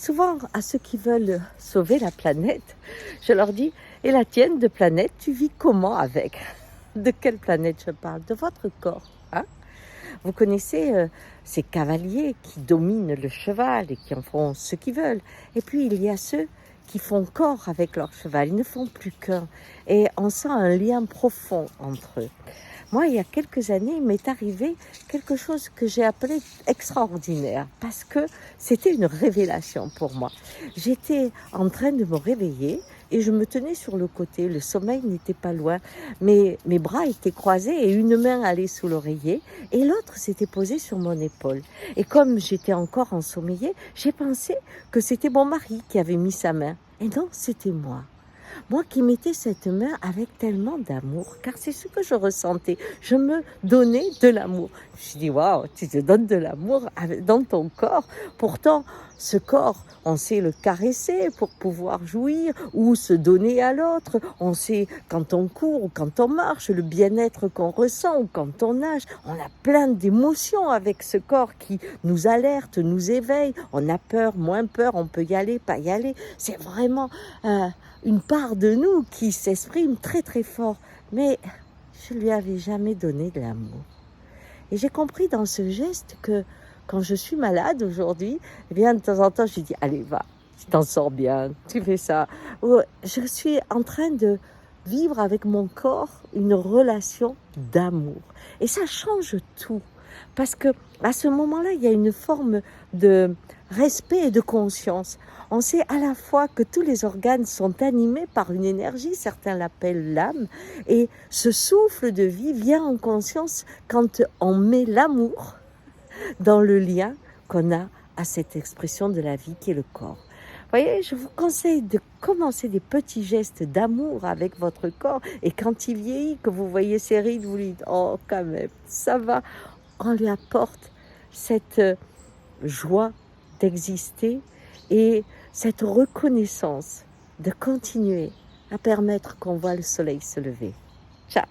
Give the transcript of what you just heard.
Souvent, à ceux qui veulent sauver la planète, je leur dis: «Et la tienne de planète, tu vis comment avec?» De quelle planète je parle? De votre corps, hein? Vous connaissez, ces cavaliers qui dominent le cheval et qui en font ce qu'ils veulent. Et puis il y a ceux qui font corps avec leur cheval, ils ne font plus qu'un et on sent un lien profond entre eux. Moi, il y a quelques années, il m'est arrivé quelque chose que j'ai appelé extraordinaire parce que c'était une révélation pour moi. J'étais en train de me réveiller et je me tenais sur le côté. Le sommeil n'était pas loin. Mes bras étaient croisés et une main allait sous l'oreiller et l'autre s'était posée sur mon épaule. Et comme j'étais encore ensommeillée, j'ai pensé que c'était mon mari qui avait mis sa main. Et non, c'était moi. Moi qui mettais cette main avec tellement d'amour, car c'est ce que je ressentais. Je me donnais de l'amour. Je me suis dit, waouh, tu te donnes de l'amour dans ton corps. Pourtant, ce corps, on sait le caresser pour pouvoir jouir ou se donner à l'autre. On sait quand on court ou quand on marche, le bien-être qu'on ressent ou quand on nage. On a plein d'émotions avec ce corps qui nous alerte, nous éveille. On a peur, moins peur, on peut y aller, pas y aller. C'est vraiment une part de nous qui s'exprime très très fort. Mais je lui avais jamais donné de l'amour. Et j'ai compris dans ce geste que quand je suis malade aujourd'hui, eh bien, de temps en temps, je lui dis, allez, va, tu t'en sors bien, tu fais ça. Ou je suis en train de vivre avec mon corps une relation d'amour. Et ça change tout. Parce que à ce moment-là, il y a une forme de respect et de conscience. On sait à la fois que tous les organes sont animés par une énergie, certains l'appellent l'âme, et ce souffle de vie vient en conscience quand on met l'amour dans le lien qu'on a à cette expression de la vie qui est le corps. Vous voyez, je vous conseille de commencer des petits gestes d'amour avec votre corps et quand il vieillit, que vous voyez ses rides, vous lui dites « Oh, quand même, ça va !» On lui apporte cette joie d'exister et cette reconnaissance de continuer à permettre qu'on voit le soleil se lever. Ciao!